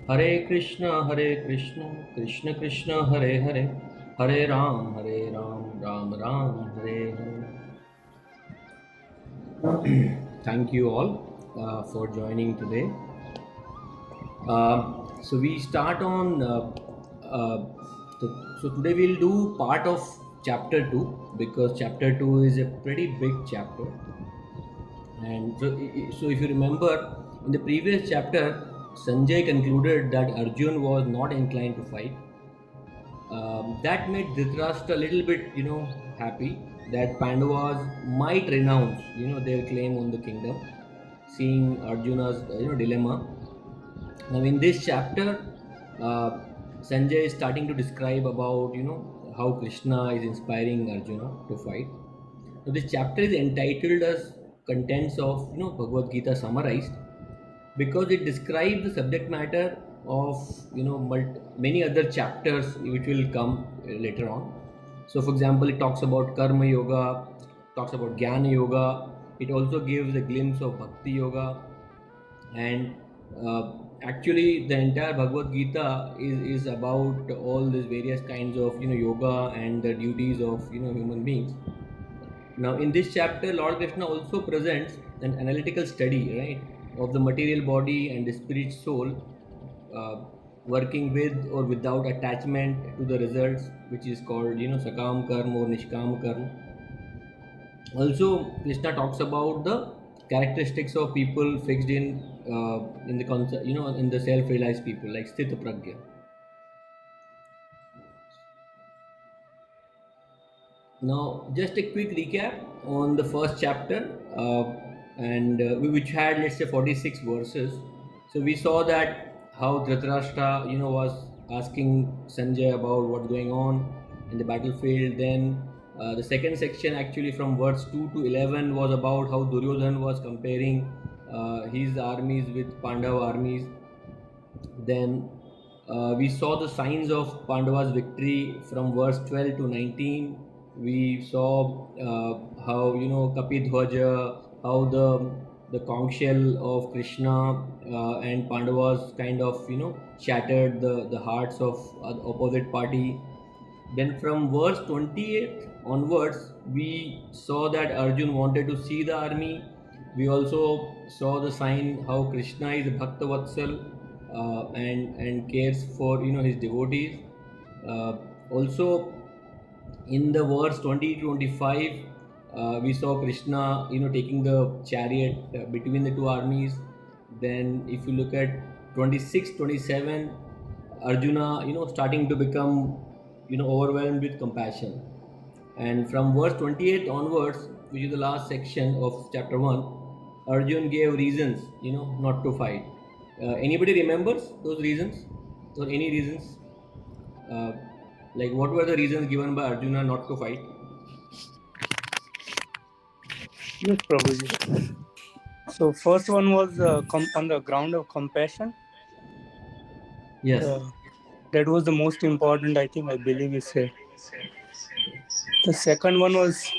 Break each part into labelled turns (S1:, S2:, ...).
S1: Hare Krishna, Krishna Krishna, Hare Hare, Hare Ram, Ram Ram, Hare Hare. Thank you all for joining today. So we start on. So today we'll do part of chapter two because chapter two is a pretty big chapter. And so if you remember, in the previous chapter, Sanjay concluded that Arjun was not inclined to fight. That made Dhritarashtra a little bit, happy that Pandavas might renounce, their claim on the kingdom, seeing Arjuna's, dilemma. Now, in this chapter, uh, Sanjay is starting to describe about, how Krishna is inspiring Arjuna to fight. So this chapter is entitled as contents of, Bhagavad Gita summarized because it describes the subject matter of many other chapters which will come later on. So for example, it talks about karma yoga, talks about Gyan Yoga. It also gives a glimpse of bhakti yoga, and actually the entire Bhagavad Gita is about all these various kinds of yoga and the duties of human beings. Now, in this chapter, Lord Krishna also presents an analytical study, right, of the material body and the spirit soul, uh, working with or without attachment to the results, which is called, Sakaam Karma or Niskama Karma. Also, Krishna talks about the characteristics of people fixed in the concept, in the self-realized people, like Sthita-pragya. Now, just a quick recap on the first chapter, and which had, let's say, 46 verses. So we saw that how Dhritarashtra, was asking Sanjay about what's going on in the battlefield. Then the second section, actually from verse 2 to 11, was about how Duryodhan was comparing his armies with Pandava armies. Then we saw the signs of Pandava's victory from verse 12 to 19. We saw how Kapidhwaja, how the conch shell of Krishna and Pandavas kind of shattered the hearts of opposite party. Then from verse 28 onwards, we saw that Arjun wanted to see the army. We also saw the sign how Krishna is a Bhakta Vatsal, and cares for his devotees. Also, in the verse 20 to 25, we saw Krishna taking the chariot between the two armies. Then if you look at 26, 27, Arjuna starting to become overwhelmed with compassion. And from verse 28 onwards, which is the last section of chapter 1, Arjun gave reasons not to fight. Anybody remembers those reasons or any reasons? uh, like what were the reasons given by Arjuna not to fight?
S2: Yes, Prabhuji. So first one was on the ground of compassion.
S1: Yes.
S2: That was the most important, I think, I believe you said. The second one was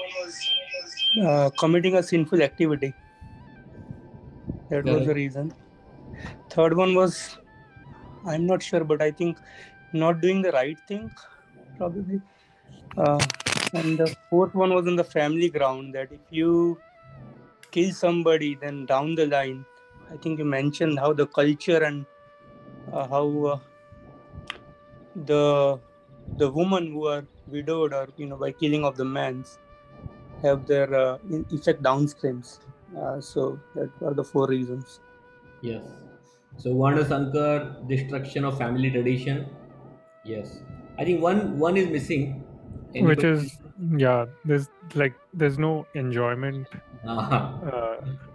S2: committing a sinful activity. That was the
S1: Correct.
S2: reason. Third one was, I'm not sure, but I think not doing the right thing, probably. And the fourth one was on the family ground, that if you kill somebody, then down the line, I think you mentioned how the culture and how the women who are widowed or by killing of the mans have their effect downstreams. So that are the four reasons.
S1: Yes. So Varna Sankar, destruction of family tradition. Yes. I think one is missing.
S3: Which
S1: Anybody?
S3: is, yeah, there's no enjoyment,
S1: Ah,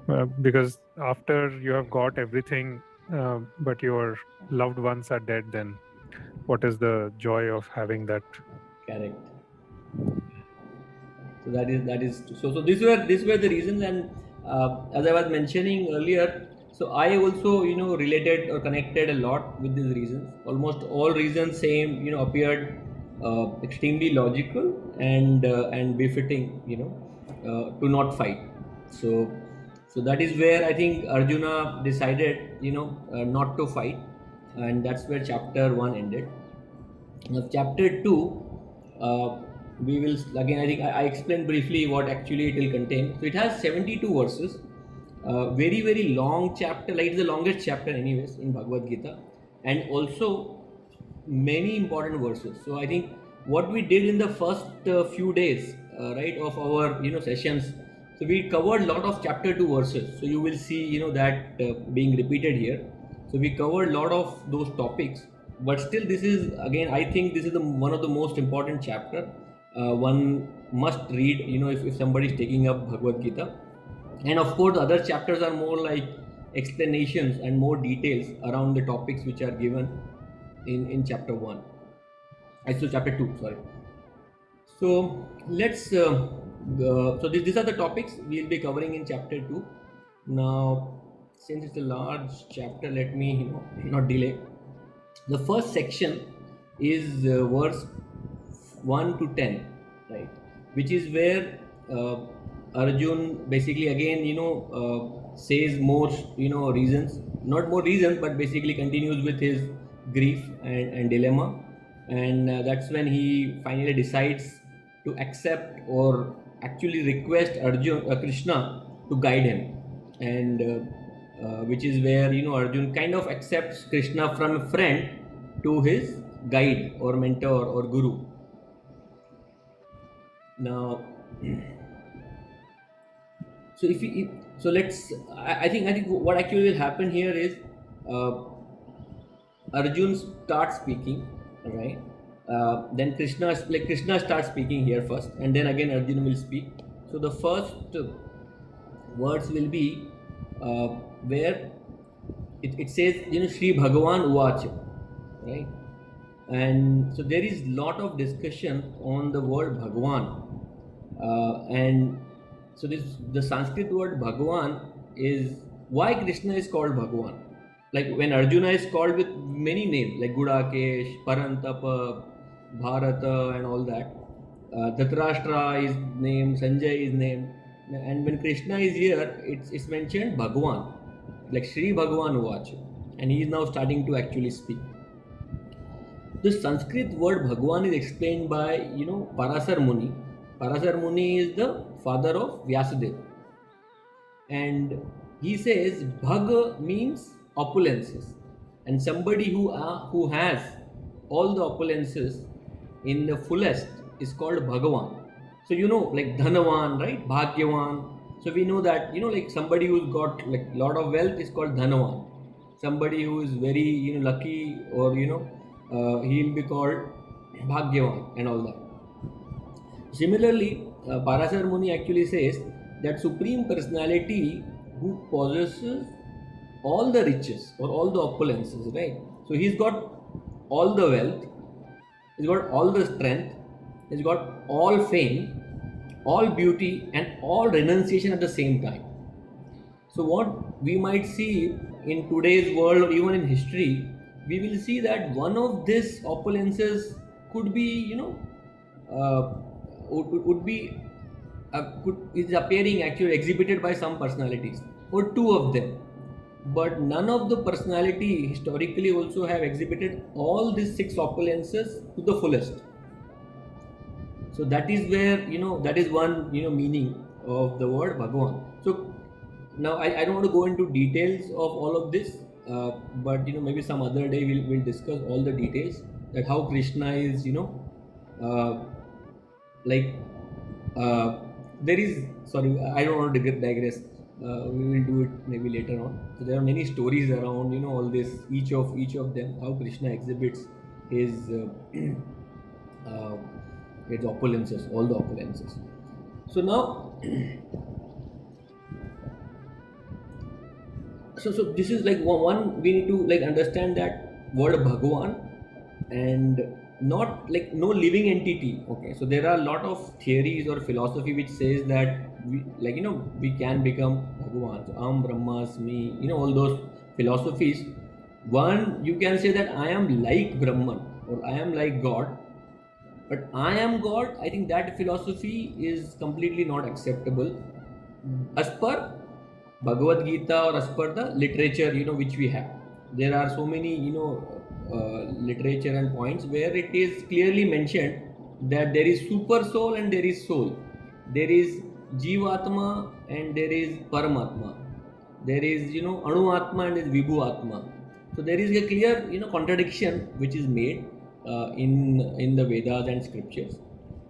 S3: uh, because after you have got everything, but your loved ones are dead, then what is the joy of having that?
S1: correct. So that is so these were the reasons, and as I was mentioning earlier, so I also related or connected a lot with these reasons. Almost all reasons same appeared extremely logical and befitting to not fight. So that is where I think Arjuna decided not to fight. and that's where chapter 1 ended. Now, chapter 2, we will again, I think I explained briefly what actually it will contain. So, it has 72 verses, very, very long chapter, like it's the longest chapter, anyways, in Bhagavad Gita, and also many important verses. So, I think what we did in the first few days, right, of our sessions, so we covered a lot of chapter 2 verses. So, you will see that being repeated here. So, we covered a lot of those topics, but still this is, again, I think this is one of the most important chapter one must read if somebody is taking up Bhagavad Gita. And of course the other chapters are more like explanations and more details around the topics which are given in chapter 1, so chapter 2, sorry. So let's so these are the topics we'll be covering in chapter 2. Now, since it's a large chapter, let me not delay. The first section is verse 1 to 10, right, which is where Arjun basically again says more reasons, not more reasons, but basically continues with his grief and dilemma, and that's when he finally decides to accept or actually request Krishna to guide him, and which is where Arjun kind of accepts Krishna from a friend to his guide or mentor or guru. Now, so so let's I think what actually will happen here is Arjun starts speaking, right? Then Krishna starts speaking here first, and then again Arjun will speak. So the first words will be where it says Shri Bhagavan Uvacha, right? And so there is lot of discussion on the word Bhagavan, and so the Sanskrit word Bhagavan is why Krishna is called Bhagavan. Like when Arjuna is called with many names like Gudakesh, Parantapa, Bharata, and all that. Dhritarashtra is named, Sanjay is named, and when Krishna is here, it's mentioned Bhagavan, like Shri Bhagavan Uvacha, and he is now starting to actually speak. The Sanskrit word Bhagavan is explained by Parasar Muni. Parasar Muni is the father of Vyasadeva, and he says Bhag means opulences, and somebody who has all the opulences in the fullest is called Bhagavan. So like Dhanavan, right? Bhagyavan. So we know that like somebody who's got like lot of wealth is called Dhanavan. Somebody who is very lucky, or he'll be called Bhagyavan and all that. Similarly, Parasar Muni actually says that Supreme Personality who possesses all the riches or all the opulences, right? So he's got all the wealth, he's got all the strength, he's got all fame, all beauty, and all renunciation at the same time. So what we might see in today's world or even in history, we will see that one of these opulences could be, would be is appearing actually exhibited by some personalities or two of them, but none of the personality historically also have exhibited all these six opulences to the fullest. So that is where that is one meaning of the word Bhagavan. So now I don't want to go into details of all of this, but maybe some other day we'll discuss all the details, that how Krishna is like there is, sorry, I don't want to digress. We will do it maybe later on. So there are many stories around all this, each of them, how Krishna exhibits his his opulences, all the opulences. So now so this is like one we need to like understand that word Bhagavan, and not like no living entity. Okay, so there are a lot of theories or philosophy which says that we can become Bhagavan. So Brahmasmi, all those philosophies. One, you can say that I am like Brahman or I am like God, but I am God. I think that philosophy is completely not acceptable as per Bhagavad Gita or as per the literature which we have. there are so many, literature and points where it is clearly mentioned that there is super soul and there is soul. There is Jivatma and there is Paramatma. There is, Anu Atma and there is Vibhu Atma. So there is a clear, contradiction which is made in the Vedas and scriptures.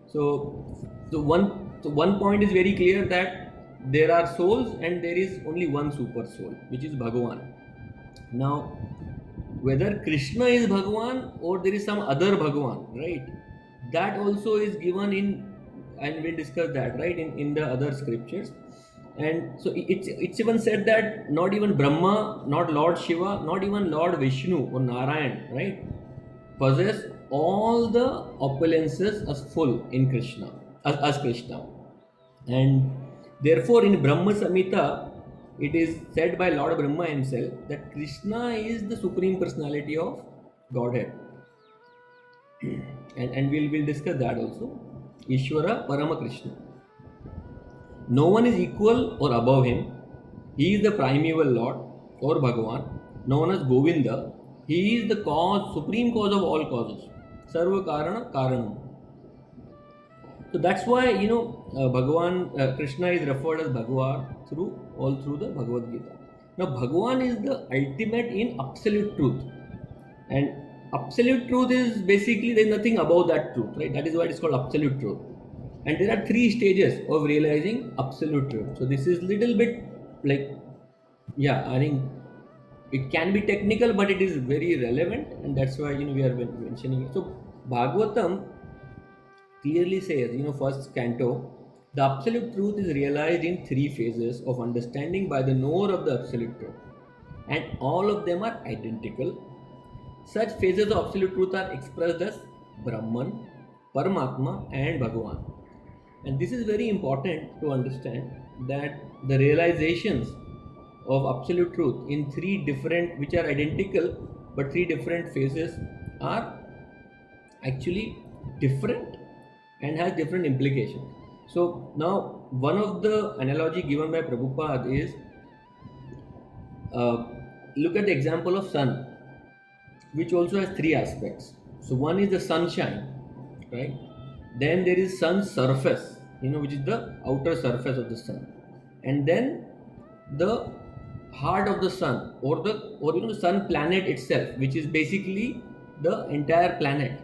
S1: So one point is very clear, that there are souls and there is only one super soul, which is Bhagavan. Now, whether Krishna is Bhagavan or there is some other Bhagavan, right? That also is given in, and we'll discuss that, right, in the other scriptures. And so it's even said that not even Brahma, not Lord Shiva, not even Lord Vishnu or Narayan, right, possess all the opulences as full in Krishna, as Krishna. And therefore, in Brahma Samhita, it is said by Lord Brahma himself that Krishna is the Supreme Personality of Godhead. And we'll discuss that also. Ishvara Parama Krishna. No one is equal or above him. He is the primeval Lord or Bhagavan, known as Govinda. He is the cause, supreme cause of all causes. Sarva Karana Karanam. So that's why, Bhagavan, Krishna is referred as Bhagavan through the Bhagavad Gita. Now, Bhagavan is the ultimate in absolute truth. And absolute truth is basically, there's nothing above that truth, right? That is why it's called absolute truth. And there are 3 stages of realizing absolute truth. So this is little bit like, I think it can be technical, but it is very relevant, and that's why, we are mentioning it. So Bhagavatam clearly says, first canto, the absolute truth is realized in 3 phases of understanding by the knower of the absolute truth, and all of them are identical. Such phases of absolute truth are expressed as Brahman, Paramatma, and Bhagavan. And this is very important to understand, that the realizations of absolute truth in 3 different, which are identical, but 3 different phases, are actually different and has different implications. So now, one of the analogy given by Prabhupada is, look at the example of sun, which also has 3 aspects. So one is the sunshine, right? Then there is sun's surface, which is the outer surface of the sun, and then the heart of the sun, or the sun planet itself, which is basically the entire planet.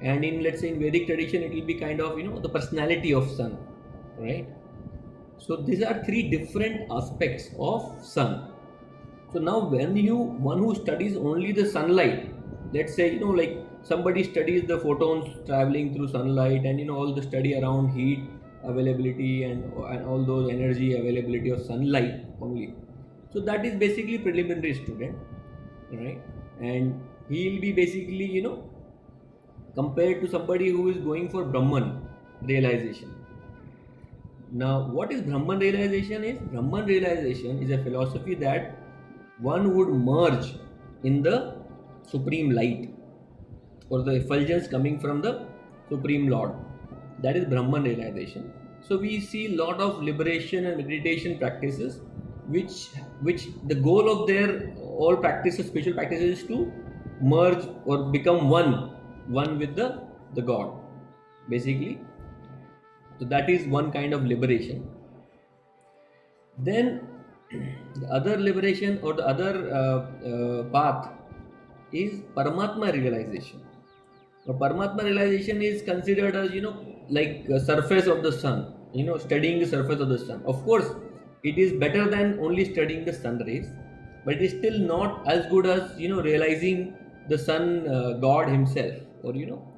S1: And in, let's say, in Vedic tradition, it will be kind of, the personality of sun, right? So these are 3 different aspects of sun. So now, when one who studies only the sunlight, let's say, like somebody studies the photons traveling through sunlight, and all the study around heat availability and all those energy availability of sunlight only. So that is basically preliminary student, right? And he will be basically, compared to somebody who is going for Brahman realization. Now, what is Brahman realization is? Brahman realization is a philosophy that one would merge in the supreme light, or the effulgence coming from the Supreme Lord. That is Brahman realization. So we see a lot of liberation and meditation practices, which the goal of their all practices, spiritual practices, is to merge or become one with the God, basically. So that is one kind of liberation. Then the other liberation, or the other path, is Paramatma realization. Now, Paramatma realization is considered as, like surface of the sun, studying the surface of the sun. Of course, it is better than only studying the sun rays, but it is still not as good as, realizing the sun God himself, or,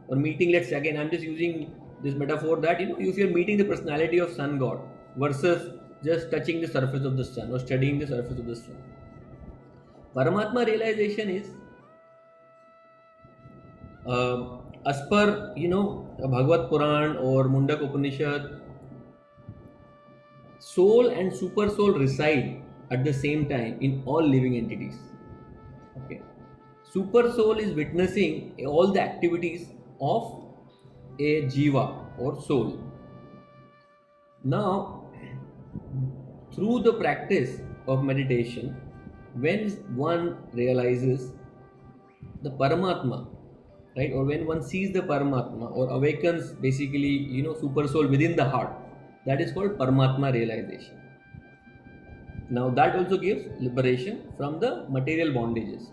S1: or meeting, let's say, again, I'm just using this metaphor that, if you're meeting the personality of sun God versus just touching the surface of the sun or studying the surface of the sun. Paramatma realization is, as per, Bhagavad Puran or Mundak Upanishad, soul and super soul reside at the same time in all living entities. Okay. Super soul is witnessing all the activities of a jiva or soul. Now, through the practice of meditation, when one realizes the Paramatma, right, or when one sees the Paramatma or awakens basically, super soul within the heart, that is called Paramatma realization. Now that also gives liberation from the material bondages.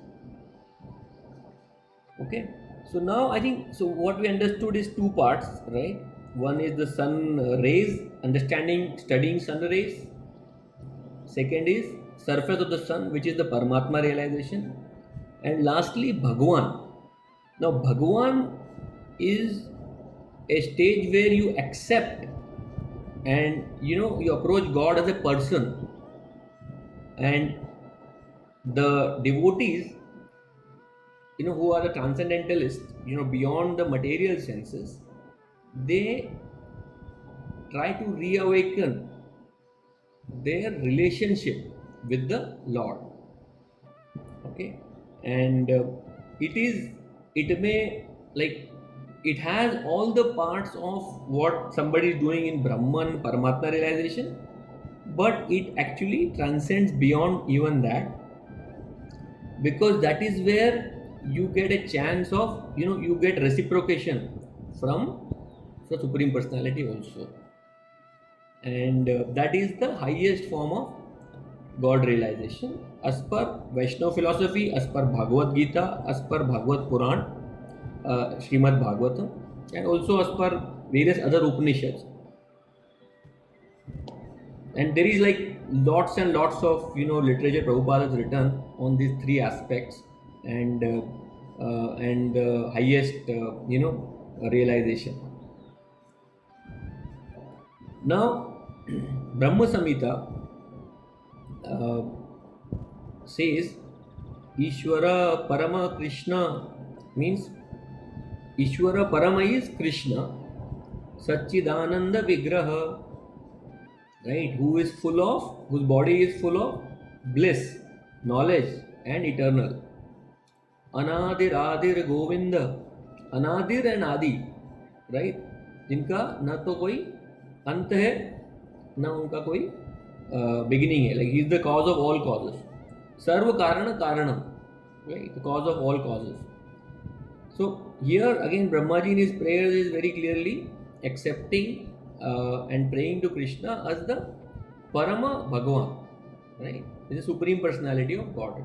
S1: Okay, so now I think, so what we understood is two parts, right? One is the sun rays, understanding, studying sun rays. Second is surface of the sun, which is the Paramatma realization. And lastly, Bhagwan. Now, Bhagwan is a stage where you accept and you approach God as a person, and the devotees, who are the transcendentalists, beyond the material senses, they try to reawaken their relationship with the Lord. Okay, and it may, like, it has all the parts of what somebody is doing in Brahman Paramatma realization, but it actually transcends beyond even that, because that is where you get a chance of, you get reciprocation from the Supreme Personality also, and that is the highest form of God realization as per Vaishnava philosophy, as per Bhagavad Gita, as per Bhagavad Puran, Srimad Bhagavatam, and also as per various other Upanishads. And there is like lots and lots of literature Prabhupada has written on these three aspects, and highest realization. Now, Brahma Samhita says Ishvara Parama Krishna, means Ishvara Parama is Krishna, Satchidananda Vigraha, right, whose body is full of bliss, knowledge, and eternal. Anadir Adir Govinda, Anadir and Adi, right, जिनका ना तो कोई अंत है ना उनका कोई beginning है, like he is the cause of all causes, Sarva Karana Karanam, right, the cause of all causes. So here again Brahmaji in his prayers is very clearly accepting and praying to Krishna as the Parama Bhagavan, right, the Supreme Personality of God.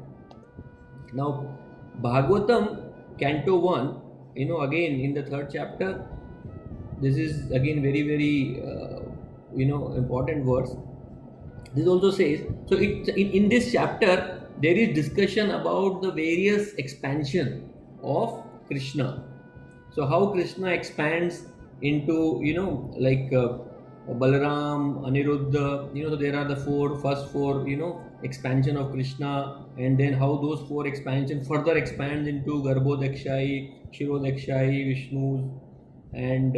S1: Now Bhagavatam Canto 1, again in the 3rd chapter, this is again very very important verse. This also says, so in this chapter there is discussion about the various expansion of Krishna. So how Krishna expands into like Balaram, Aniruddha, so there are the first four expansion of Krishna, and then how those four expansion further expands into Garbhodakshai, Shirodakshai, Vishnu's, and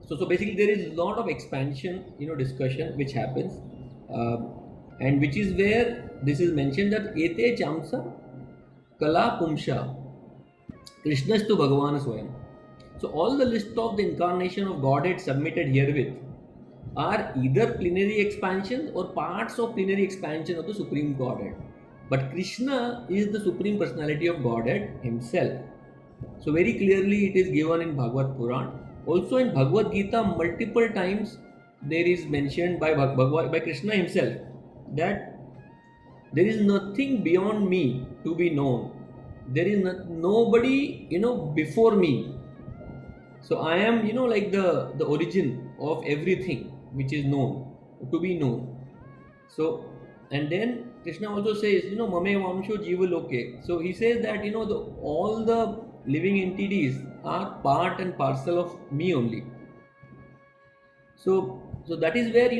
S1: so basically there is a lot of expansion discussion which happens, and which is where this is mentioned that Ete Chamsa Kala Pumsha Krishnastu Bhagavan Swayam. So all the list of the incarnation of Godhead submitted herewith are either plenary expansions or parts of plenary expansion of the Supreme Godhead. But Krishna is the Supreme Personality of Godhead himself. So very clearly it is given in Bhagavad Puran. Also in Bhagavad Gita multiple times there is mentioned by Krishna himself that there is nothing beyond me to be known. There is nobody before me. So I am like the origin of everything which is known, to be known. So, and then Krishna also says Mame Vamsho Jiva Loke. So he says that all the living entities are part and parcel of me only. So that is where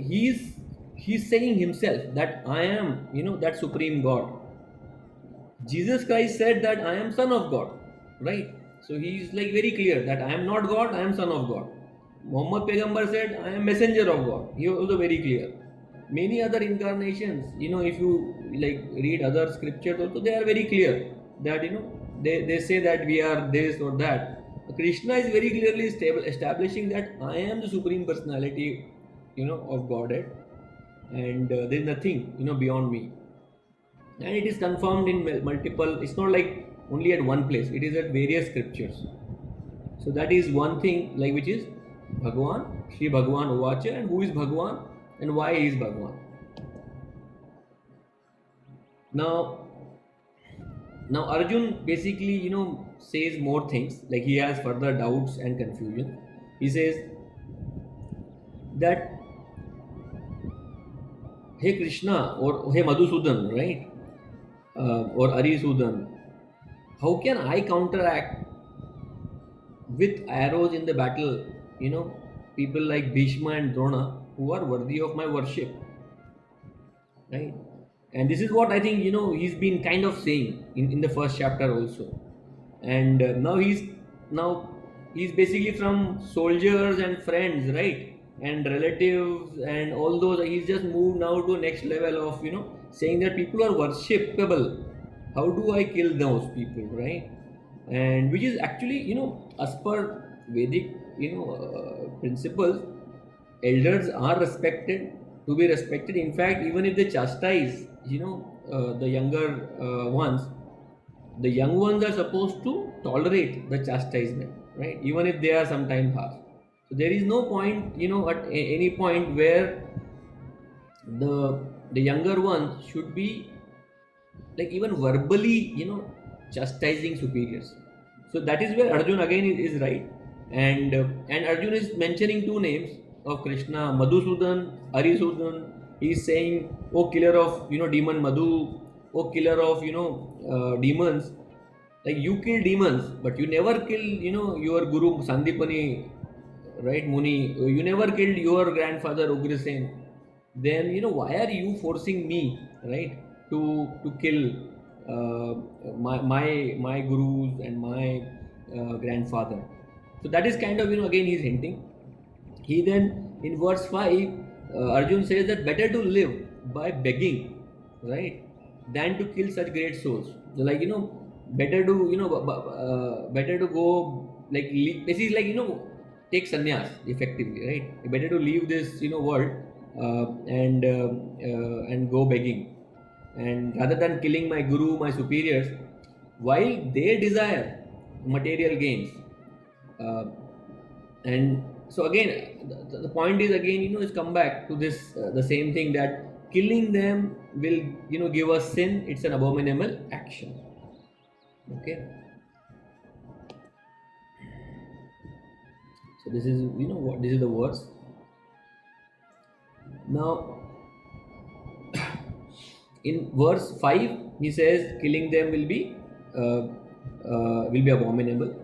S1: he's saying himself that I am that supreme God. Jesus Christ said that I am son of God, right? So he is like very clear that I am not God, I am son of God. Muhammad Pegambar said I am messenger of God. He was also very clear. Many other incarnations, if you like read other scriptures also, they are very clear that they say that we are this or that. Krishna is very clearly establishing that I am the Supreme Personality of Godhead, and there is nothing beyond me. and it is confirmed in multiple. It's not like only at one place, it is at various scriptures. So that is one thing, like, which is Bhagwan, Shri Bhagwan Uvacha, and who is Bhagwan and why is Bhagwan. Now Arjun basically, says more things, like he has further doubts and confusion. He says that, hey Krishna, or hey Madhusudan, right, or Arisudan, how can I counteract with arrows in the battle, people like Bhishma and Drona, who are worthy of my worship, right? And this is what I think, he's been kind of saying in the first chapter also. And now he's basically from soldiers and friends, right, and relatives and all those. He's just moved now to next level of, saying that people are worshipable. How do I kill those people, right? And which is actually, as per Vedic, principles, elders are respected, to be respected. In fact, even if they chastise, the younger ones, the young ones are supposed to tolerate the chastisement, right? Even if they are sometimes harsh. So there is no point, at any point where the younger ones should be, like, even verbally, chastising superiors. So that is where Arjun again is right. And Arjun is mentioning two names of Krishna, Madhusudan, Arisudan. He is saying, oh killer of, demon Madhu, oh killer of, demons. Like, you kill demons, but you never kill, your guru Sandipani, right, Muni. You never killed your grandfather Ugrasen. Then, why are you forcing me, right, to kill my gurus and my grandfather? So that is kind of, again he's hinting. He then, in verse 5, Arjun says that better to live by begging, right, than to kill such great souls. So, like, better to, better to go, like, basically, like, take sannyas effectively, right? Better to leave this, world, and go begging, and rather than killing my guru, my superiors, while they desire material gains. uh, and so again, the point is, again, is come back to this, the same thing, that killing them will, give us sin. It's an abominable action. Okay. So this is, what this is the verse. Now in verse 5, he says killing them will be abominable.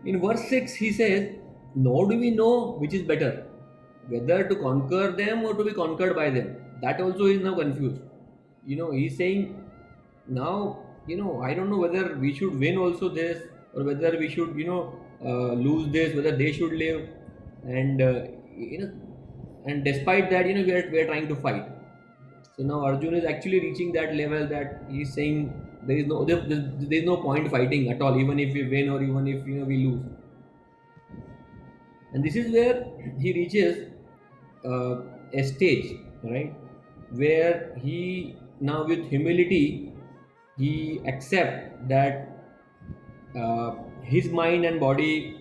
S1: In verse 6, he says, nor do we know which is better, whether to conquer them or to be conquered by them. That also is now confused. He's saying now, I don't know whether we should win also this, or whether we should, lose this, whether they should live. And, and despite that, we are trying to fight. So now Arjun is actually reaching that level that he's saying there is no point fighting at all, even if we win or even if, we lose. And this is where he reaches a stage, right, where he now, with humility, he accepts that his mind and body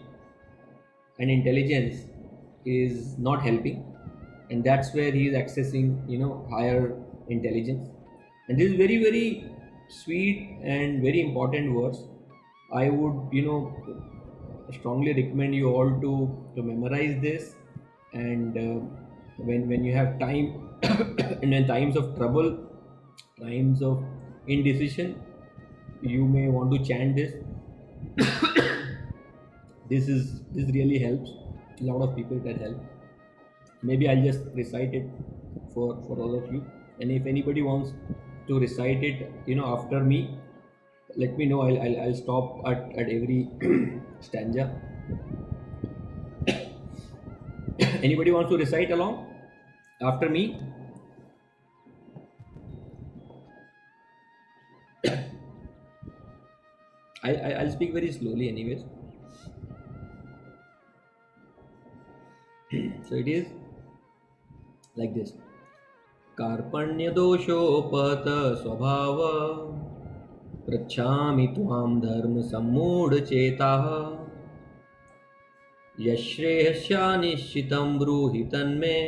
S1: and intelligence is not helping, and that's where he is accessing, higher intelligence. And this is very, very sweet and very important verse. I would, strongly recommend you all to memorize this. And when you have time and in times of trouble, times of indecision, you may want to chant this. This really helps a lot of people. That help. Maybe I'll just recite it for all of you. And if anybody wants to recite it, after me, let me know. I'll stop at every stanza. Anybody wants to recite along after me? I'll speak very slowly anyways. So it is like this. कार्पण्यदोषोपत स्वभाव पृच्छामि त्वां धर्म सम्मूढचेताः यश्रेयस्यानिश्चितं ब्रूहि तन्मे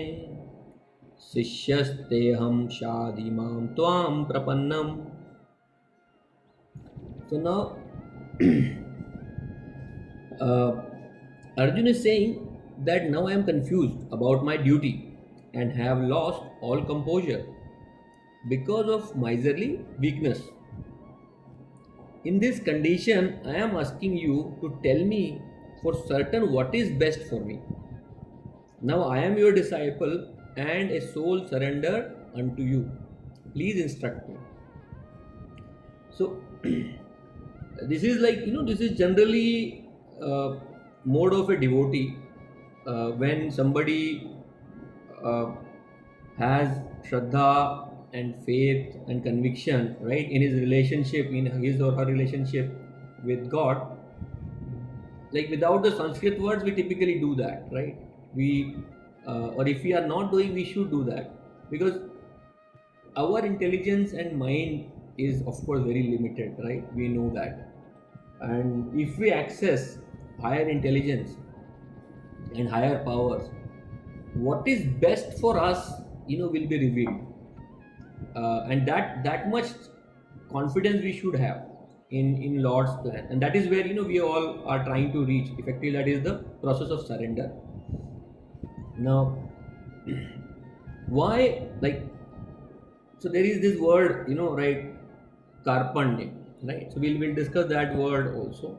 S1: शिष्यस्तेऽहं शाधि मां त्वां प्रपन्नम्. So now Arjun is saying that now I am confused about my duty and have lost all composure because of miserly weakness. In this condition, I am asking you to tell me for certain what is best for me. Now I am your disciple and a soul surrendered unto you. Please instruct me. So this is like, this is generally mode of a devotee when somebody has shraddha and faith and conviction, right, in his relationship, in his or her relationship with God. Like without the Sanskrit words, we typically do that, right? Or if we are not doing, we should do that, because our intelligence and mind is of course very limited, right? We know that. And if we access higher intelligence and higher powers, what is best for us, will be revealed. And that much confidence we should have in Lord's plan, and that is where we all are trying to reach. Effectively, that is the process of surrender. Now, why, like, so there is this word, right, karpanya, right? So we'll discuss that word also,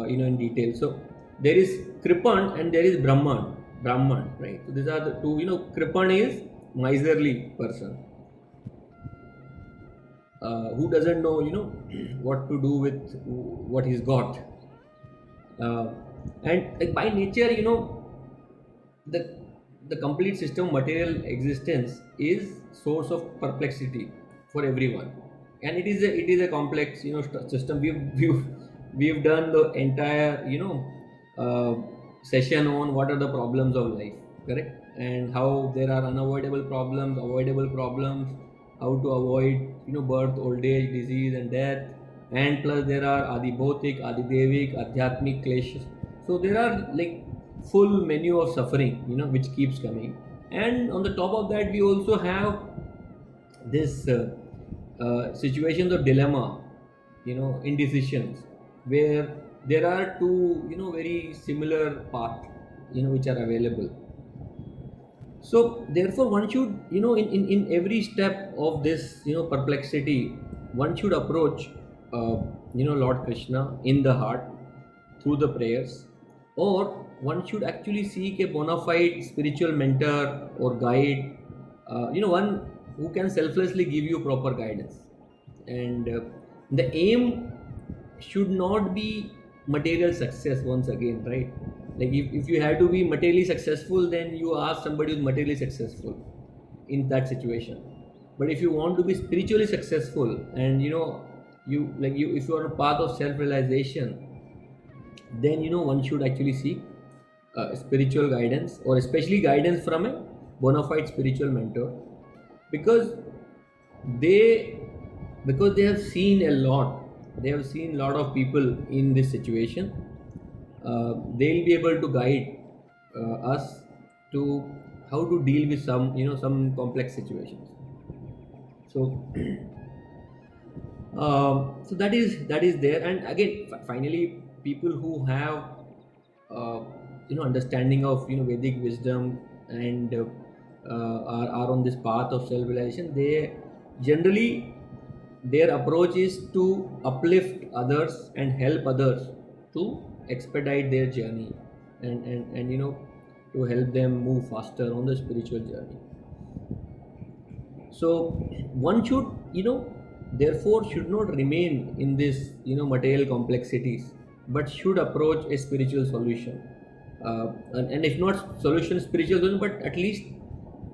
S1: in detail. So there is kripan and there is brahman, right? So these are the two. Kripan is miserly person who doesn't know, what to do with what he's got, and like by nature, the the complete system of material existence is source of perplexity for everyone, and it is a complex system. We've done the entire session on what are the problems of life, correct, and how there are unavoidable problems, avoidable problems, how to avoid birth, old age, disease and death, and plus there are adi bhautik, adi devik, adhyatmic kleshas. So there are like full menu of suffering, which keeps coming, and on the top of that we also have this situations of dilemma, indecisions, where there are two very similar paths which are available. So therefore one should, in every step of this perplexity, one should approach Lord Krishna in the heart through the prayers, or one should actually seek a bona fide spiritual mentor or guide, one who can selflessly give you proper guidance. And the aim should not be material success, once again, right? Like if you have to be materially successful, then you ask somebody who's materially successful in that situation. But if you want to be spiritually successful, and if you are a path of self-realization, then one should actually seek spiritual guidance, or especially guidance from a bona fide spiritual mentor, because they they have seen a lot, they have seen a lot of people in this situation. They'll be able to guide us to how to deal with some complex situations. So so that is there. And again, finally, people who have understanding of Vedic wisdom, and are on this path of self realization, they generally, their approach is to uplift others and help others to expedite their journey, and to help them move faster on the spiritual journey. So one should, therefore should not remain in this material complexities, but should approach a spiritual solution, and if not solution, spiritual solution, but at least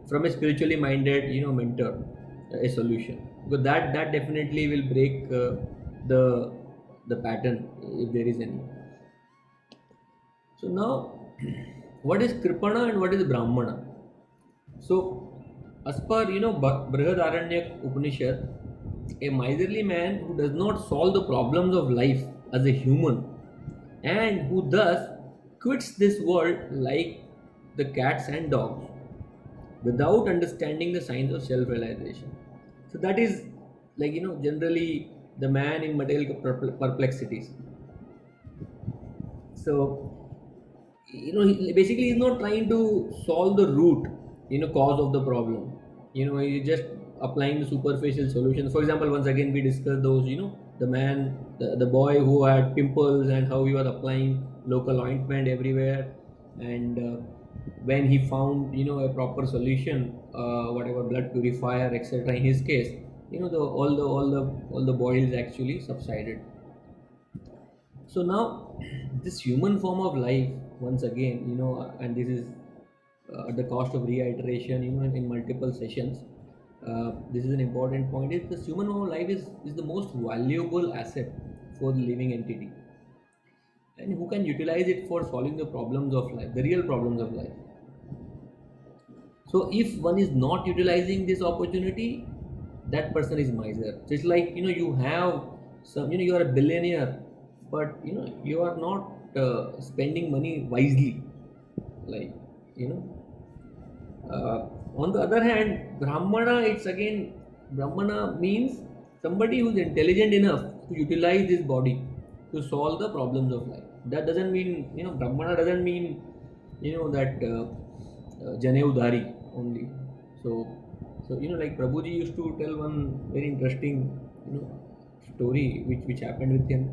S1: from a spiritually minded mentor, a solution, because that definitely will break the pattern, if there is any. So now, what is kripana and what is brahmana? So As per Brihadaranyaka Upanishad, a miserly man who does not solve the problems of life as a human and who thus quits this world like the cats and dogs without understanding the signs of self-realization. So that is generally the man in material perplexities. So basically he's not trying to solve the root cause of the problem. He's just applying the superficial solutions. For example, once again we discussed those, the man, the boy who had pimples and how he was applying local ointment everywhere. And when he found a proper solution, whatever blood purifier etc, in his case, all the boils actually subsided. So now, this human form of life, once again, and this is at the cost of reiteration, in multiple sessions, this is an important point. Is this human form of life is the most valuable asset for the living entity, and who can utilize it for solving the problems of life, the real problems of life. So if one is not utilizing this opportunity, that person is miser. So it's like you have some, you are a billionaire, but you are not spending money wisely. Like you know, on the other hand, Brahmana, it's again, Brahmana means somebody who's intelligent enough to utilize this body to solve the problems of life. That doesn't mean Brahmana doesn't mean that Jane Udhari only. So like Prabhuji used to tell one very interesting story which happened with him.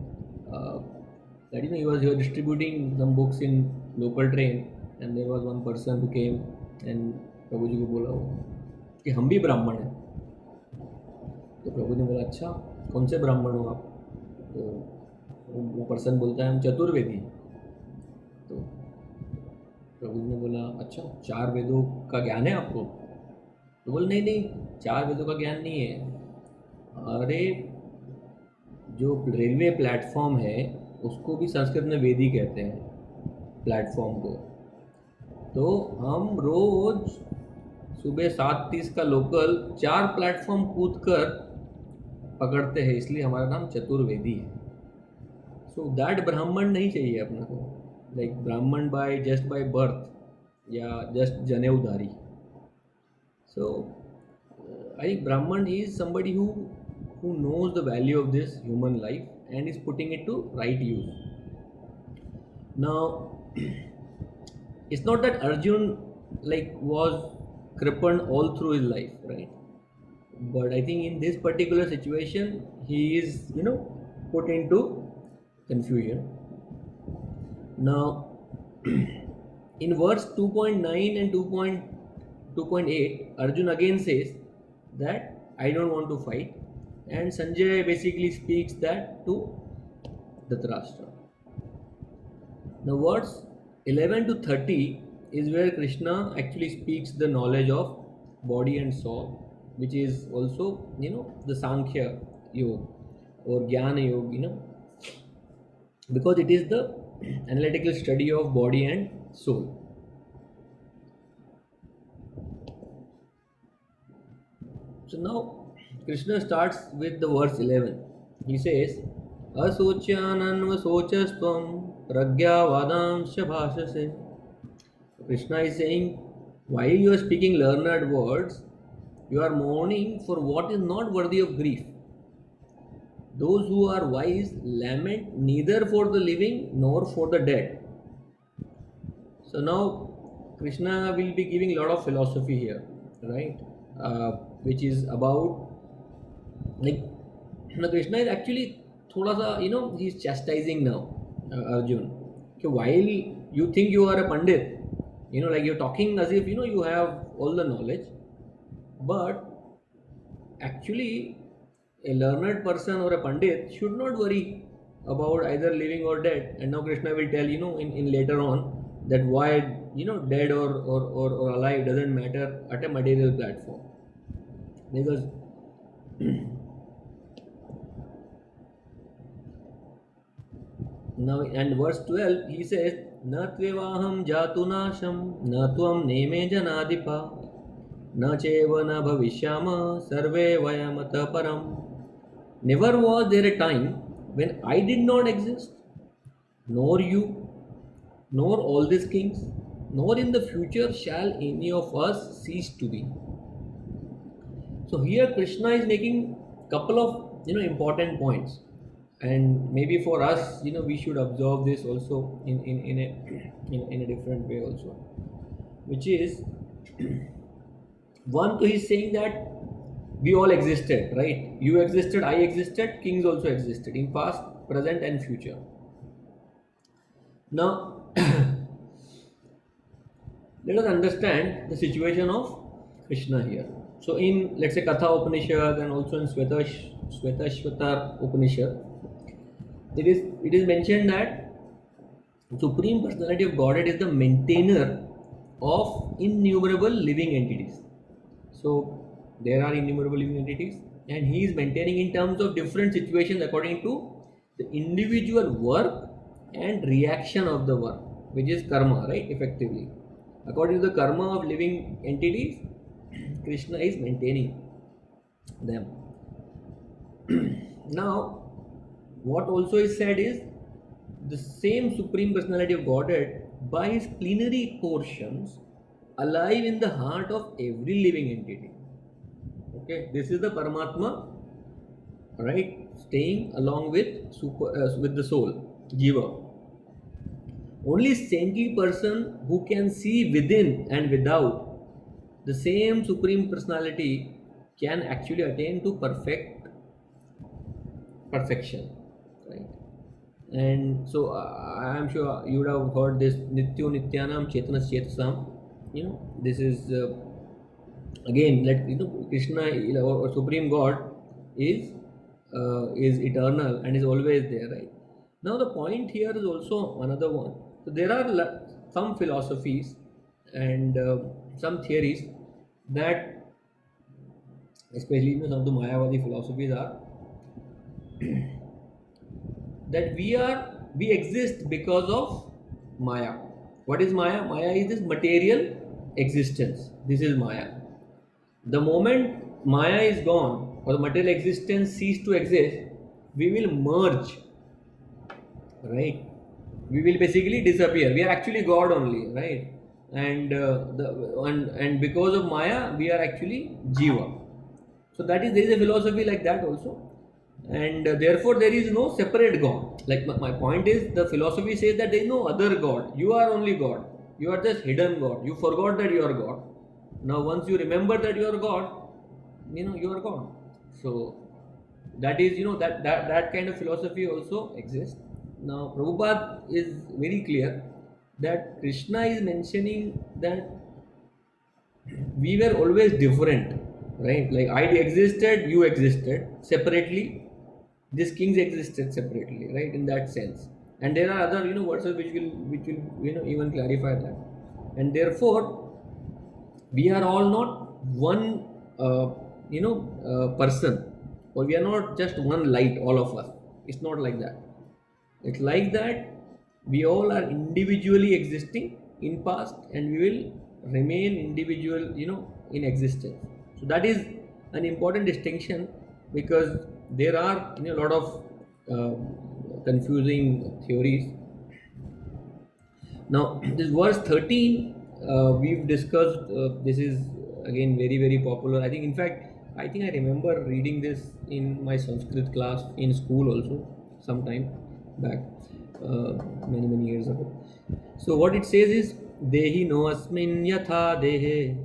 S1: That he was distributing some books in local train, and there was one person who came and प्रभु जी को बोला वो कि हम भी ब्राह्मण हैं. तो प्रभु ने बोला अच्छा कौन से ब्राह्मण हो आप? तो वो पर्सन बोलता है हम चतुर्वेदी. तो प्रभु जी ने बोला अच्छा 4 वेदों का ज्ञान है आपको? तो बोले नहीं नहीं 4 वेदों का ज्ञान नहीं है. अरे जो रेलवे प्लेटफॉर्म है उसको भी संस्कृत में वेदी कहते हैं प्लेटफॉर्म को. तो हम रोज सुबह 7:30 का लोकल 4 प्लेटफॉर्म कूद कर पकड़ते हैं, इसलिए हमारा नाम चतुर्वेदी है. सो दैट ब्राह्मण नहीं चाहिए अपने को, लाइक ब्राह्मण बाय जस्ट बाय बर्थ या जस्ट जनेऊधारी. सो आई थिंक ब्राह्मण is somebody who knows the value of this human life and is putting it to right use. Now it's not that Arjun was crippled all through his life, right? But I think in this particular situation he is put into confusion. Now in verse 2.9 and 2.8 Arjun again says that I don't want to fight, and Sanjay basically speaks that to Dhritarashtra. Now words 11 to 30 is where Krishna actually speaks the knowledge of body and soul, which is also the Sankhya Yoga or Gyan Yoga, because it is the analytical study of body and soul. So now Krishna starts with the verse 11. He says, Asocyananvasocastvam pragyavadansya bhashase. Krishna is saying, while you are speaking learned words, you are mourning for what is not worthy of grief. Those who are wise lament neither for the living nor for the dead. So now Krishna will be giving a lot of philosophy here, right? Which is about Krishna is actually thoda sa, he's chastising now Arjun. Okay, while you think you are a pandit, you're talking as if you have all the knowledge, but actually a learned person or a pandit should not worry about either living or dead. And now Krishna will tell in later on that why dead or alive doesn't matter at a material platform, because now and verse 12 he says na tvevaham jatunasham na tvam neme janadipa. Na cheva na bhavishyama sarve vayamata param. Never was there a time when I did not exist, nor you, nor all these kings, nor in the future shall any of us cease to be. So here Krishna is making couple of important points, and maybe for us we should observe this also in a different way also, which is one, so he's saying that we all existed, right? You existed, I existed, kings also existed in past, present, and future. Now, let us understand the situation of Krishna here. So, in let's say Katha Upanishad and also in Shvetashvatar Upanishad, it is mentioned that Supreme Personality of Godhead is the maintainer of innumerable living entities. So there are innumerable living entities, and he is maintaining in terms of different situations according to the individual work and reaction of the work, which is karma, right? Effectively, according to the karma of living entities, Krishna is maintaining them. Now, what also is said is the same Supreme Personality of Godhead, by his plenary portions, alive in the heart of every living entity. Okay, this is the Paramatma, right? Staying along with the soul, Jiva. Only saintly person who can see within and without the same Supreme Personality can actually attain to perfection, right? And so I am sure you would have heard this Nityo Nityanam Chetanas Chetasam. This is again, let Krishna or Supreme God is eternal and is always there, right? Now the point here is also another one. So there are some philosophies and some theories that, especially some of the Mayavadi philosophies, are that we exist because of Maya. What is Maya? Maya is this material existence. This is Maya. The moment Maya is gone or the material existence cease to exist, we will merge, right? We will basically disappear. We are actually God only, right? And because of Maya, we are actually Jiva. So there is a philosophy like that also, and therefore there is no separate God. Like my point is, the philosophy says that there is no other God. You are only God. You are just hidden God. You forgot that you are God. Now once you remember that you are God, you are God. So that is that kind of philosophy also exists. Now Prabhupada is very clear that Krishna is mentioning that we were always different, right? Like I existed, you existed separately, these kings existed separately, right? In that sense, and there are other verses which will even clarify that, and therefore we are all not one person, or we are not just one light, all of us. It's not like that. It's like that we all are individually existing in past, and we will remain individual in existence. So that is an important distinction, because there are a lot of confusing theories. Now this verse 13, we've discussed, this is again very very popular. I think I remember reading this in my Sanskrit class in school also, sometime back, many years ago. So what it says is, Dehi no asmin yatha dehe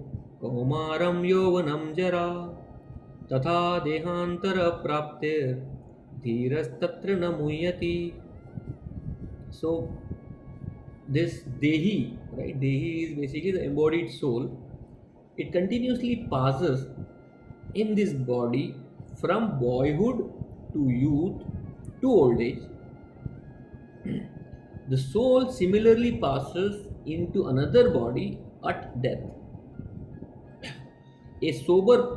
S1: kaumaram yovanam jara tatha dehantara praptir dhiras tatra na muyati. So this Dehi, right? Dehi is basically the embodied soul. It continuously passes in this body from boyhood to youth to old age. The soul similarly passes into another body at death. A sober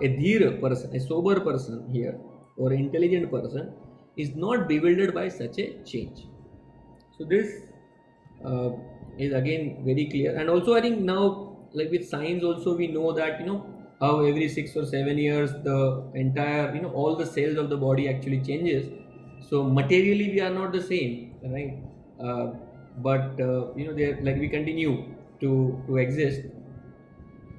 S1: person here, or intelligent person, is not bewildered by such a change. So this is again very clear, and also I think now, like with science also, we know that how every 6 or 7 years the entire, all the cells of the body actually changes. So materially we are not the same, right? uh, but they're like we continue to exist,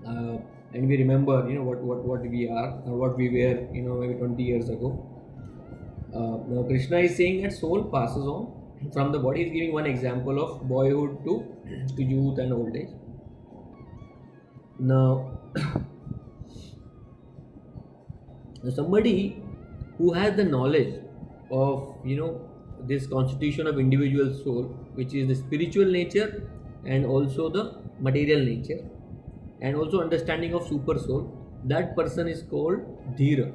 S1: uh, and we remember what we are or what we were maybe 20 years ago. Now Krishna is saying that soul passes on from the body. He's giving one example of boyhood to youth and old age. Now somebody who has the knowledge of this constitution of individual soul, which is the spiritual nature and also the material nature, and also understanding of super soul, that person is called dhira.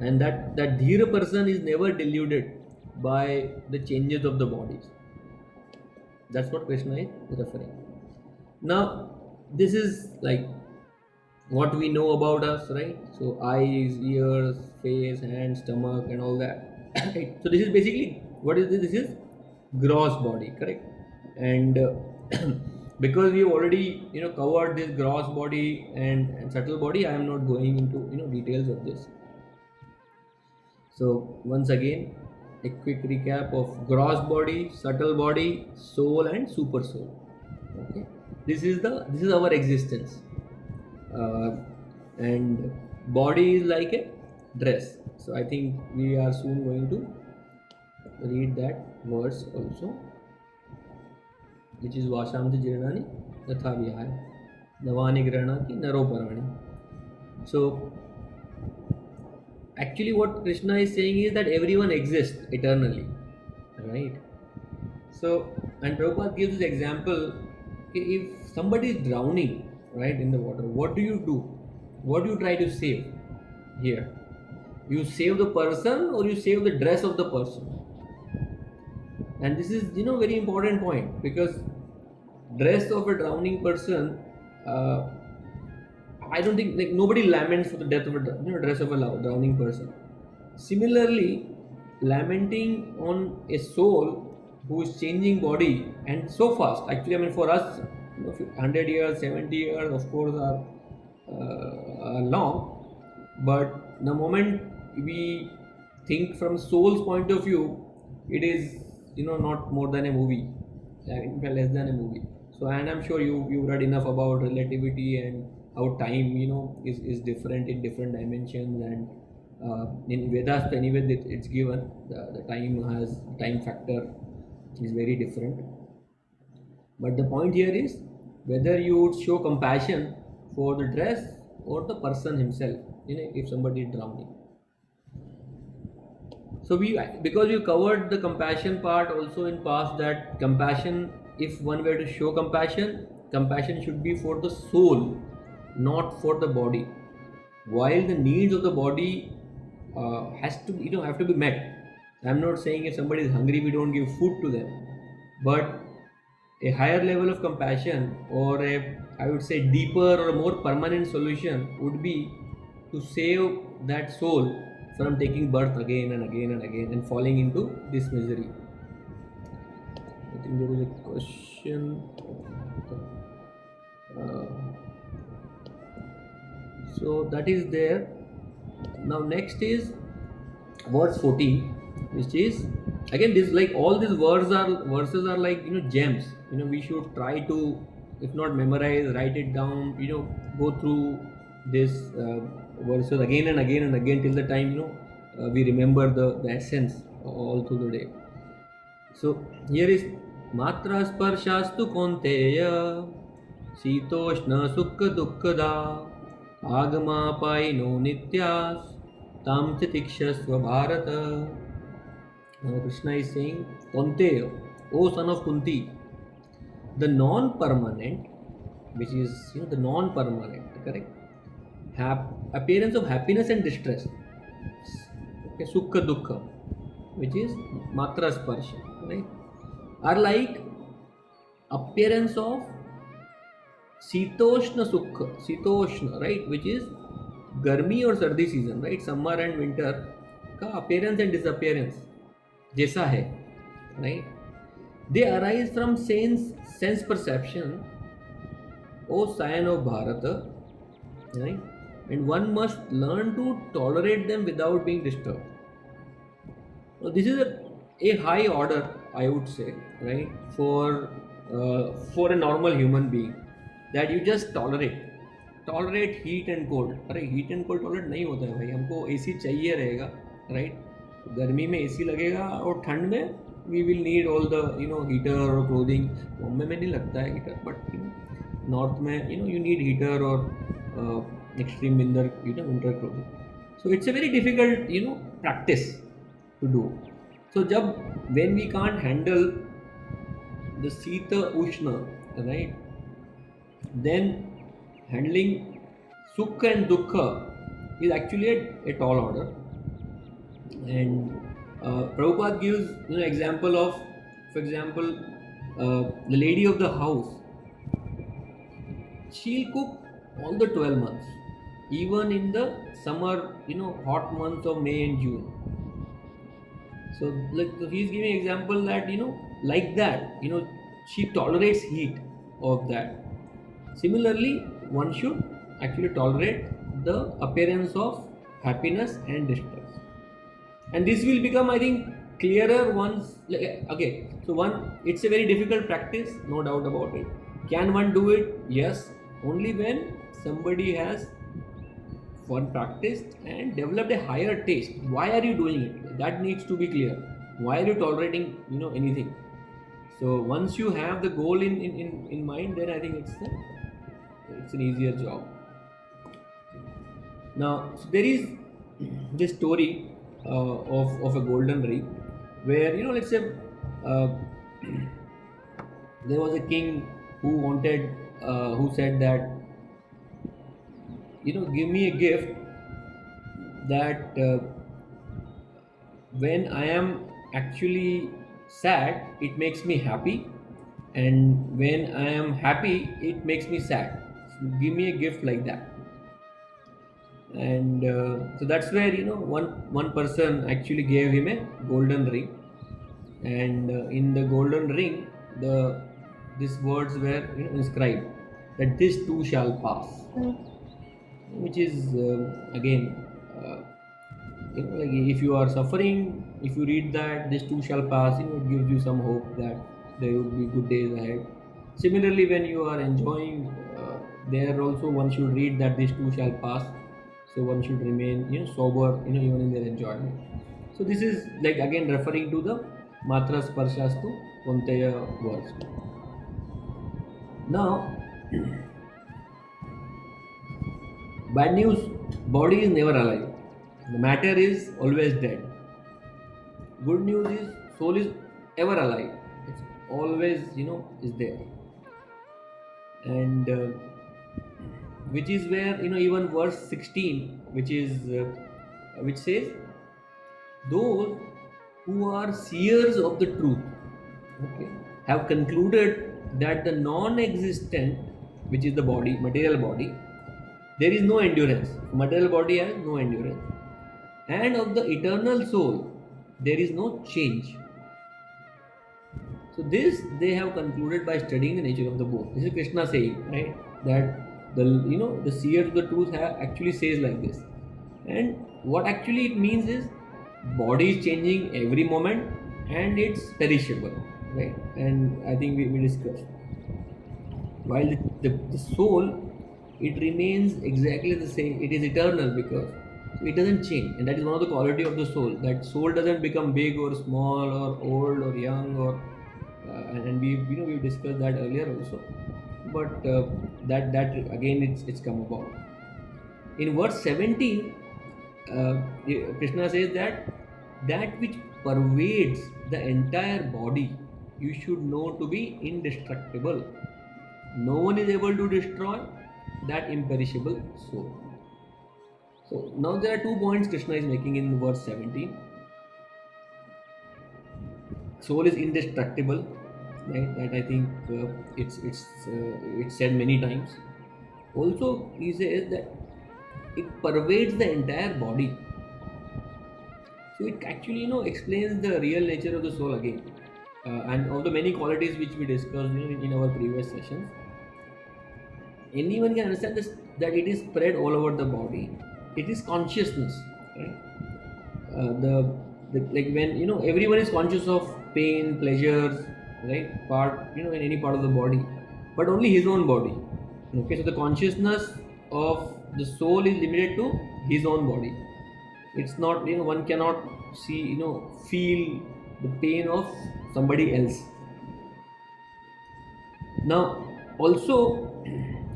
S1: And that dhira person is never deluded by the changes of the bodies. That's what Krishna is referring. Now this is like what we know about us, right? So eyes, ears, face, hands, stomach, and all that. Right? So this is basically what is this? This is gross body, correct? And because we already covered this gross body and subtle body, I am not going into details of this. So once again, a quick recap of gross body, subtle body, soul, and super soul. Okay, this is our existence. uh, and body is like a dress. So I think we are soon going to read that verse also, which is Vashamti Jirnani Tatha Vihaya Navani Granati Naroparani. So actually what Krishna is saying is that everyone exists eternally, right? So, and Prabhupada gives this example, if somebody is drowning, right, in the water, what do you do? What do you try to save here? You save the person or you save the dress of the person? And this is very important point, because dress of a drowning person, I don't think, like, nobody laments for the death of a dress of a drowning person. Similarly, lamenting on a soul who is changing body and so fast. Actually, I mean, for us, 100 years, 70 years, of course, are long. But the moment we think from soul's point of view, it is not more than a movie, in fact less than a movie. So, and I'm sure you read enough about relativity and how time is different in different dimensions, and in Vedas anyway it's given the time factor is very different. But the point here is whether you would show compassion for the dress or the person himself, if somebody is drowning. So because we covered the compassion part also in past, that compassion, if one were to show compassion, compassion should be for the soul, not for the body. While the needs of the body has to have to be met. I'm not saying if somebody is hungry we don't give food to them, but a higher level of compassion, or I would say deeper or a more permanent solution, would be to save that soul from taking birth again and again and again and falling into this misery. I think there is a question. So that is there. Now next is verse 14, which is again, this, like, all these verses are like gems. We should try to, if not memorize, write it down, go through this verses again and again and again till the time we remember the essence all through the day. So here is Matra Sparshastu Konteya Sitoshna Sukha Dukkada Agama Paino Nityas Tam Titikshasva Bharata. Now Krishna is saying, Konteya, O son of Kunti, the non-permanent, which is the non-permanent, correct? Appearance of happiness and distress, okay, Sukha Dukkha, which is Matra Sparsha, right, are like appearance of Sitoshna Sukha, Sitoshna, right, which is Garmi or Sardi season, right, summer and winter का appearance and disappearance जैसा है, right? They arise from sense perception, O scion of Bharata, right? And one must learn to tolerate them without being disturbed. So this is a high order, I would say, right, for a normal human being, that you just tolerate heat and cold. अरे heat and cold tolerate नहीं होता है भाई, हमको AC चाहिए रहेगा, right? गर्मी में AC लगेगा और ठंड में we will need all the heater or clothing. Bombay में नहीं लगता है heater, but नॉर्थ में you need heater or extreme winter clothing. So it's a very difficult practice to do. So when we can't handle the Sita Ushna, right, then handling Sukha and Dukha is actually a tall order. And Prabhupada gives example of, for example, the lady of the house, she'll cook all the 12 months, even in the summer, hot months of May and June. So he's giving example that like that, she tolerates heat of that. Similarly, one should actually tolerate the appearance of happiness and distress, and this will become, I think, clearer once. Okay, so it's a very difficult practice, no doubt about it. Can one do it? Yes, only when somebody has one practiced and developed a higher taste. Why are you doing it? That needs to be clear. Why are you tolerating anything? So once you have the goal in mind, then I think it's an easier job. Now, so there is this story of a golden ring, where let's say uh, there was a king who said that give me a gift that when I am actually sad, it makes me happy, and when I am happy, it makes me sad. So give me a gift like that. And so that's where one person actually gave him a golden ring, and in the golden ring, these words were inscribed, that this too shall pass, which is again, like if you are suffering, if you read that this too shall pass, it gives you some hope that there would be good days ahead. Similarly, when you are enjoying, there also one should read that this too shall pass, so one should remain sober even in their enjoyment. So this is like again referring to the matra sparshastu konteya words. Now, bad news, body is never alive. The matter is always dead. Good news is soul is ever alive. It's always is there. And which is where even verse 16, which says, those who are seers of the truth, okay, have concluded that the non-existent, which is the body, material body, there is no endurance. Material body has no endurance. And of the eternal soul, there is no change. So this they have concluded by studying the nature of the both. This is Krishna saying, right? That the seer of the truth actually says like this. And what actually it means is, body is changing every moment and it's perishable, right? And I think we discussed. While the soul, it remains exactly the same. It is eternal because it doesn't change, and that is one of the quality of the soul. That soul doesn't become big or small or old or young or and we discussed that earlier also. But that again it's come about. In verse 17, Krishna says that which pervades the entire body, you should know to be indestructible. No one is able to destroy that imperishable soul. So now there are 2 points Krishna is making in verse 17. Soul is indestructible, right? That I think it's said many times. Also, he says that it pervades the entire body. So it actually explains the real nature of the soul again, and of the many qualities which we discussed in our previous sessions. anyone can understand this, that it is spread all over the body. It is consciousness, right? The like when everyone is conscious of pain, pleasures, right? Part in any part of the body, but only his own body. Okay, so the consciousness of the soul is limited to his own body. It's not one cannot see feel the pain of somebody else. Now, also,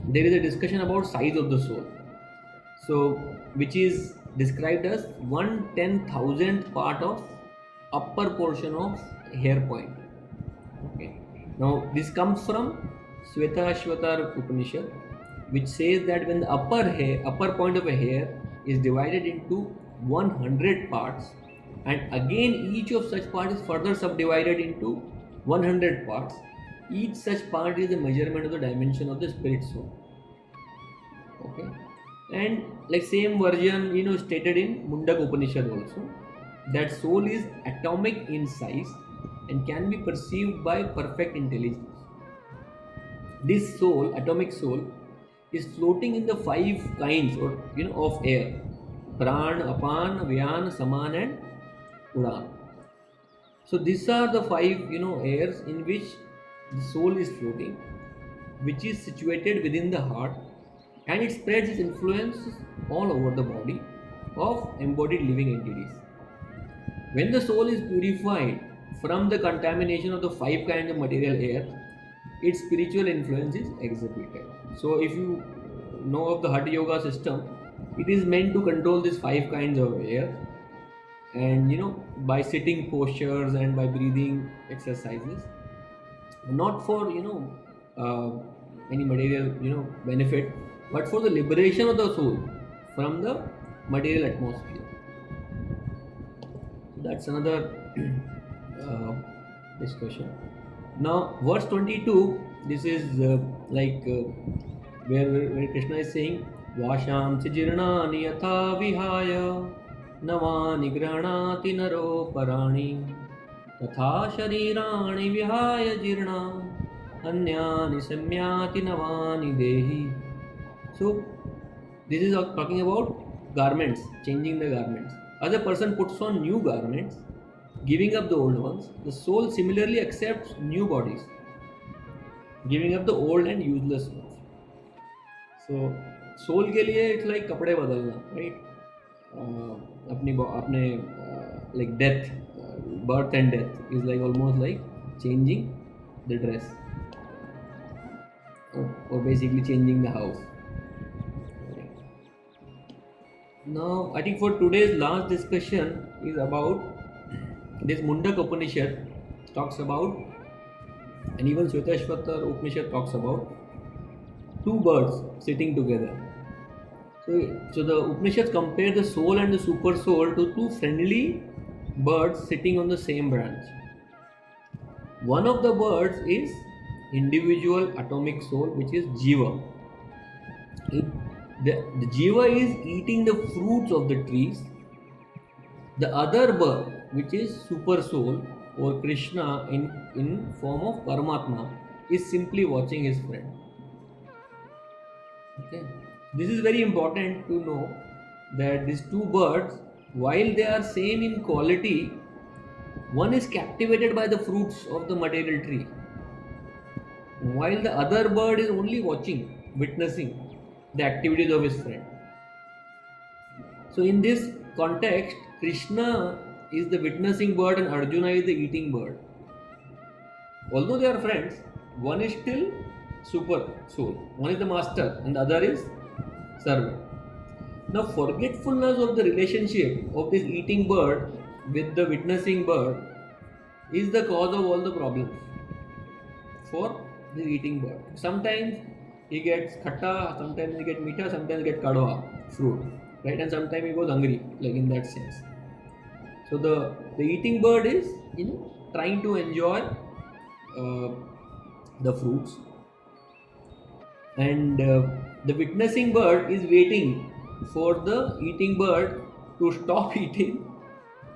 S1: there is a discussion about size of the soul. So, which is described as 1/10,000th part of upper portion of hair point. Okay. Now, this comes from Sthita-pragya Upanishad, which says that when the upper point of a hair is divided into 100 parts, and again each of such parts is further subdivided into 100 parts, each such part is a measurement of the dimension of the spirit soul. Okay, and like same version stated in Mundak Upanishad also, that soul is atomic in size and can be perceived by perfect intelligence. This soul, atomic soul, is floating in the 5 kinds or of air: pran, apan, vyan, saman, and udan. So these are the 5 airs in which the soul is floating, which is situated within the heart, and it spreads its influence all over the body of embodied living entities. When the soul is purified from the contamination of the 5 kinds of material air, its spiritual influence is exhibited. So, if you know of the Hare Yoga system, it is meant to control these 5 kinds of air, and by sitting postures and by breathing exercises, not for any material benefit, but for the liberation of the soul from the material atmosphere. That's another discussion. Now, verse 22, this is where Krishna is saying, Vasham chijirnani yatha vihaya navani grihnati naro parani तथा शरीराणि विहाय जीर्णा अन्यानि सम्याति नवानि देहि. So this is talking about garments, changing the garments. As a person puts on new garments, giving up the old ones, the soul similarly accepts new bodies, giving up the old and useless ones. So soul के लिए it's like कपड़े बदलना, right? अपने like death, birth and death is like almost like changing the dress, or basically changing the house. Now, I think for today's last discussion is about this Mundak Upanishad talks about, and even Sthita-pragya Upanishad talks about 2 birds sitting together. So the Upanishads compare the soul and the super soul to 2 friendly birds sitting on the same branch. One of the birds is individual atomic soul, which is Jiva. The Jiva is eating the fruits of the trees. The other bird, which is super soul or Krishna in form of Paramatma, is simply watching his friend. Okay. This is very important to know that these 2 birds, while they are same in quality, one is captivated by the fruits of the material tree, while the other bird is only watching, witnessing the activities of his friend. So in this context, Krishna is the witnessing bird and Arjuna is the eating bird. Although they are friends, one is still super soul, one is the master and the other is servant. Now, forgetfulness of the relationship of this eating bird with the witnessing bird is the cause of all the problems for this eating bird. Sometimes he gets khatta, sometimes he gets meetha, sometimes he gets kadwa fruit, right? And sometimes he goes hungry, like in that sense. So the eating bird is trying to enjoy the fruits, and the witnessing bird is waiting for the eating bird to stop eating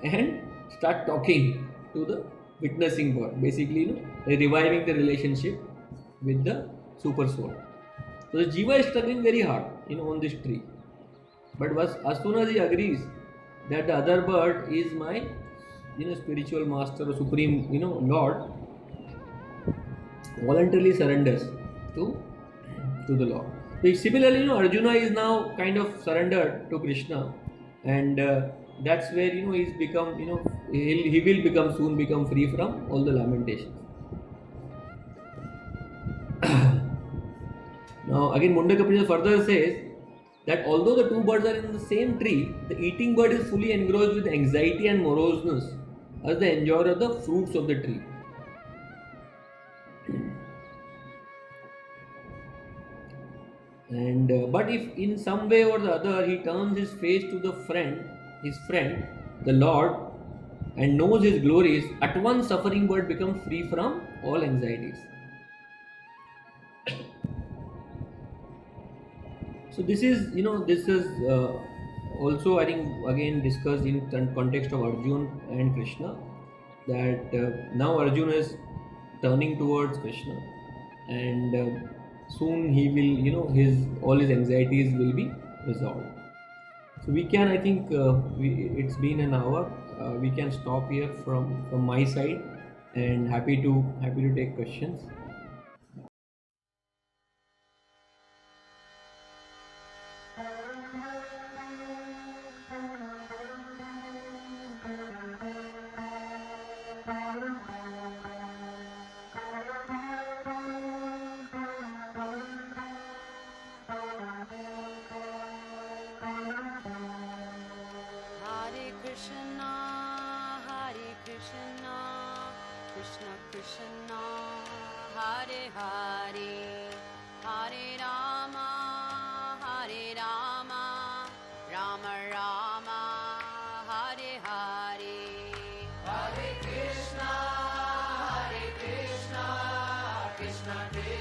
S1: and start talking to the witnessing bird, basically reviving the relationship with the super soul. So the Jiva is struggling very hard, on this tree. But as soon as he agrees that the other bird is my, spiritual master or supreme, Lord, voluntarily surrenders to the Lord. So similarly, Arjuna is now kind of surrendered to Krishna, and that's where he's become, he will soon become free from all the lamentations. Now again, Mundaka Upanishad further says that although the two birds are in the same tree, the eating bird is fully engrossed with anxiety and moroseness as the enjoyer of the fruits of the tree. And but if in some way or the other he turns his face to his friend, the Lord, and knows his glories, at once suffering bird becomes free from all anxieties. So this is also, I think, again discussed in context of Arjun and Krishna, that now Arjun is turning towards Krishna, and soon he will, his all his anxieties will be resolved. So we can, I think, it's been an hour. We can stop here from my side, and happy to take questions.
S4: Hare Krishna, Hare Krishna, Krishna Krishna, Hare Hare, Hare Rama, Hare Rama, Rama Rama, Hare Hare, Hare Krishna, Krishna Krishna.